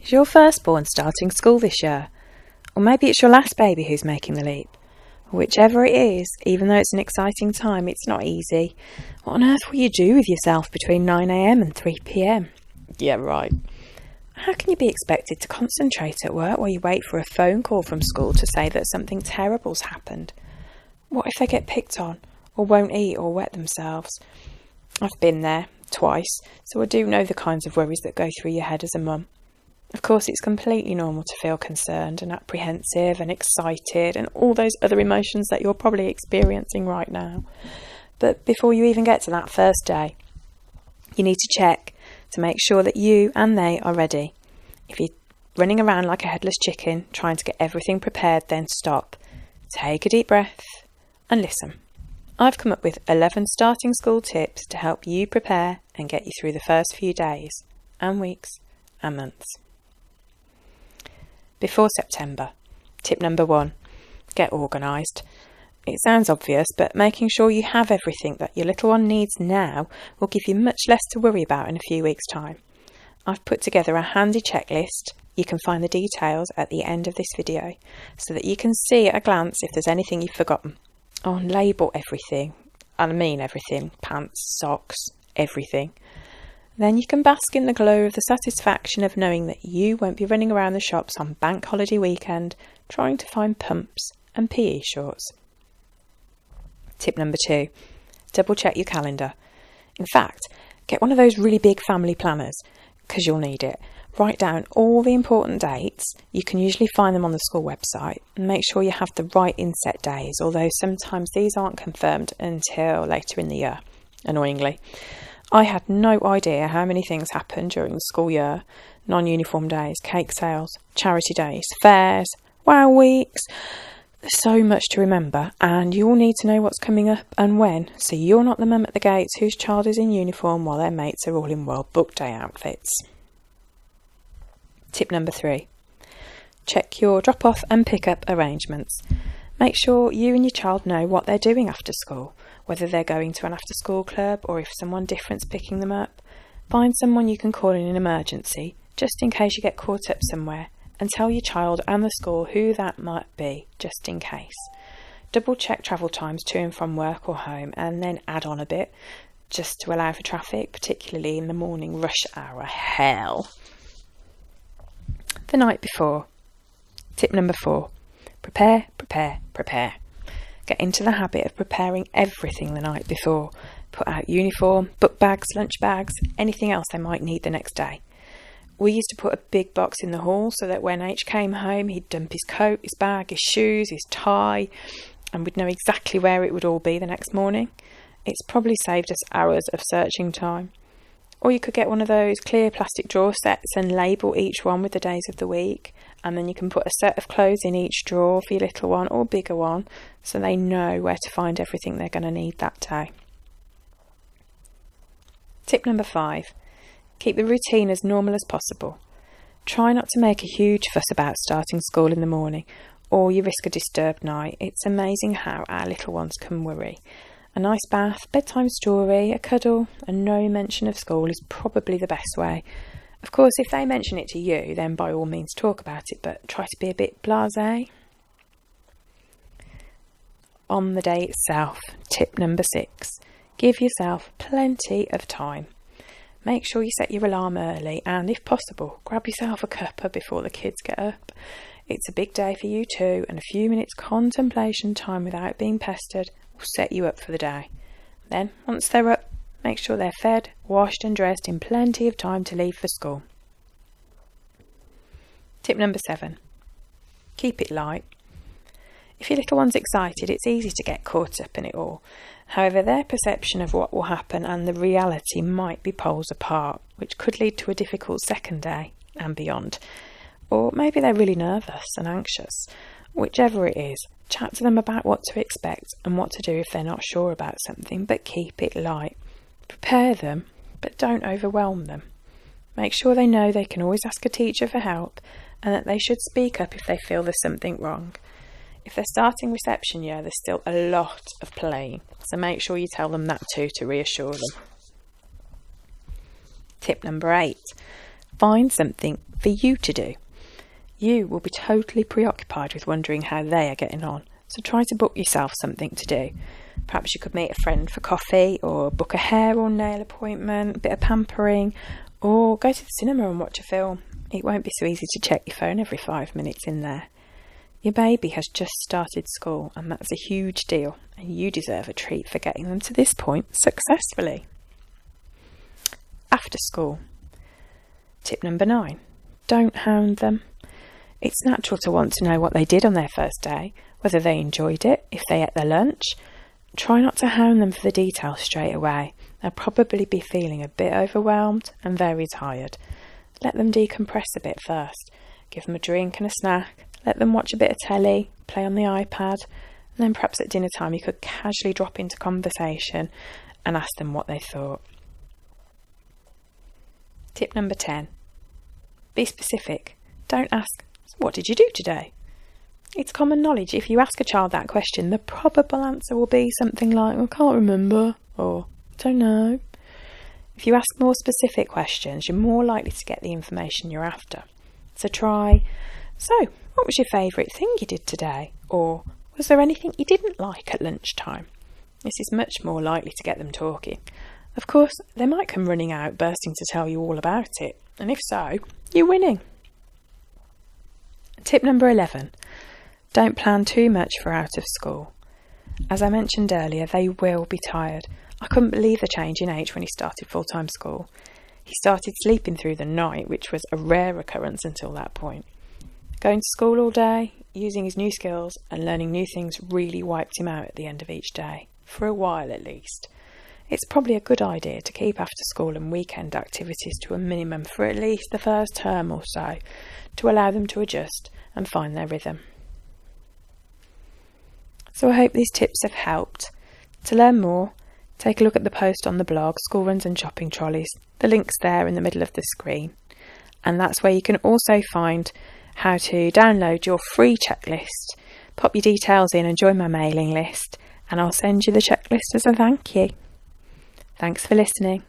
Is your firstborn starting school this year? Or maybe it's your last baby who's making the leap. Whichever it is, even though it's an exciting time, it's not easy. What on earth will you do with yourself between 9 a.m. and 3 p.m? Yeah, right. How can you be expected to concentrate at work while you wait for a phone call from school to say that something terrible's happened? What if they get picked on, or won't eat or wet themselves? I've been there twice, so I do know the kinds of worries that go through your head as a mum. Of course, it's completely normal to feel concerned and apprehensive and excited and all those other emotions that you're probably experiencing right now. But before you even get to that first day, you need to check to make sure that you and they are ready. If you're running around like a headless chicken trying to get everything prepared, then stop, take a deep breath and listen. I've come up with 11 starting school tips to help you prepare and get you through the first few days and weeks and months. Before September, tip number 1, get organised. It sounds obvious, but making sure you have everything that your little one needs now will give you much less to worry about in a few weeks' time. I've put together a handy checklist. You can find the details at the end of this video so that you can see at a glance if there's anything you've forgotten. Oh, and label everything. I mean everything. Pants, socks, everything. Then you can bask in the glow of the satisfaction of knowing that you won't be running around the shops on bank holiday weekend trying to find pumps and PE shorts. Tip number 2, double check your calendar. In fact, get one of those really big family planners because you'll need it. Write down all the important dates. You can usually find them on the school website, and make sure you have the right inset days, although sometimes these aren't confirmed until later in the year, annoyingly. I had no idea how many things happened during the school year. Non-uniform days, cake sales, charity days, fairs, wow weeks. There's so much to remember, and you all need to know what's coming up and when, so you're not the mum at the gates whose child is in uniform while their mates are all in World Book Day outfits. Tip number 3, check your drop-off and pick-up arrangements. Make sure you and your child know what they're doing after school, whether they're going to an after-school club or if someone different's picking them up. Find someone you can call in an emergency, just in case you get caught up somewhere, and tell your child and the school who that might be, just in case. Double check travel times to and from work or home, and then add on a bit, just to allow for traffic, particularly in the morning rush hour hell. The night before. Tip number 4, prepare, prepare, prepare. Get into the habit of preparing everything the night before. Put out uniform, book bags, lunch bags, anything else they might need the next day. We used to put a big box in the hall so that when H came home, he'd dump his coat, his bag, his shoes, his tie, and we'd know exactly where it would all be the next morning. It's probably saved us hours of searching time. Or you could get one of those clear plastic drawer sets and label each one with the days of the week, and then you can put a set of clothes in each drawer for your little one or bigger one so they know where to find everything they're going to need that day. Tip number 5, keep the routine as normal as possible. Try not to make a huge fuss about starting school in the morning, or you risk a disturbed night. It's amazing how our little ones can worry. A nice bath, bedtime story, a cuddle, and no mention of school is probably the best way. Of course, if they mention it to you, then by all means talk about it, but try to be a bit blasé. On the day itself, tip number 6, give yourself plenty of time. Make sure you set your alarm early, and if possible, grab yourself a cuppa before the kids get up. It's a big day for you too, and a few minutes contemplation time without being pestered will set you up for the day. Then, once they're up, make sure they're fed, washed and dressed in plenty of time to leave for school. Tip number 7, keep it light. If your little one's excited, it's easy to get caught up in it all. However, their perception of what will happen and the reality might be poles apart, which could lead to a difficult second day and beyond. Or maybe they're really nervous and anxious. Whichever it is, chat to them about what to expect and what to do if they're not sure about something, but keep it light. Prepare them, but don't overwhelm them. Make sure they know they can always ask a teacher for help and that they should speak up if they feel there's something wrong. If they're starting reception year, there's still a lot of playing, so make sure you tell them that too to reassure them. Tip number 8, find something for you to do. You will be totally preoccupied with wondering how they are getting on, so try to book yourself something to do. Perhaps you could meet a friend for coffee, or book a hair or nail appointment, a bit of pampering, or go to the cinema and watch a film. It won't be so easy to check your phone every 5 minutes in there. Your baby has just started school, and that's a huge deal, and you deserve a treat for getting them to this point successfully. After school. Tip number 9. Don't hound them. It's natural to want to know what they did on their first day, whether they enjoyed it, if they ate their lunch. Try not to hound them for the details straight away. They'll probably be feeling a bit overwhelmed and very tired. Let them decompress a bit first. Give them a drink and a snack. Let them watch a bit of telly, play on the iPad, and then perhaps at dinner time you could casually drop into conversation and ask them what they thought. Tip number 10. Be specific. Don't ask, "What did you do today?" It's common knowledge if you ask a child that question, the probable answer will be something like, "I can't remember," or "Don't know." If you ask more specific questions, you're more likely to get the information you're after. So try, "So, what was your favourite thing you did today?" Or, "Was there anything you didn't like at lunchtime?" This is much more likely to get them talking. Of course, they might come running out, bursting to tell you all about it, and if so, you're winning. Tip number 11. Don't plan too much for out of school. As I mentioned earlier, they will be tired. I couldn't believe the change in age when he started full-time school. He started sleeping through the night, which was a rare occurrence until that point. Going to school all day, using his new skills and learning new things really wiped him out at the end of each day, for a while at least. It's probably a good idea to keep after school and weekend activities to a minimum for at least the first term or so, to allow them to adjust and find their rhythm. So I hope these tips have helped. To learn more, take a look at the post on the blog, School Runs and Shopping Trolleys. The link's there in the middle of the screen. And that's where you can also find how to download your free checklist. Pop your details in and join my mailing list, and I'll send you the checklist as a thank you. Thanks for listening.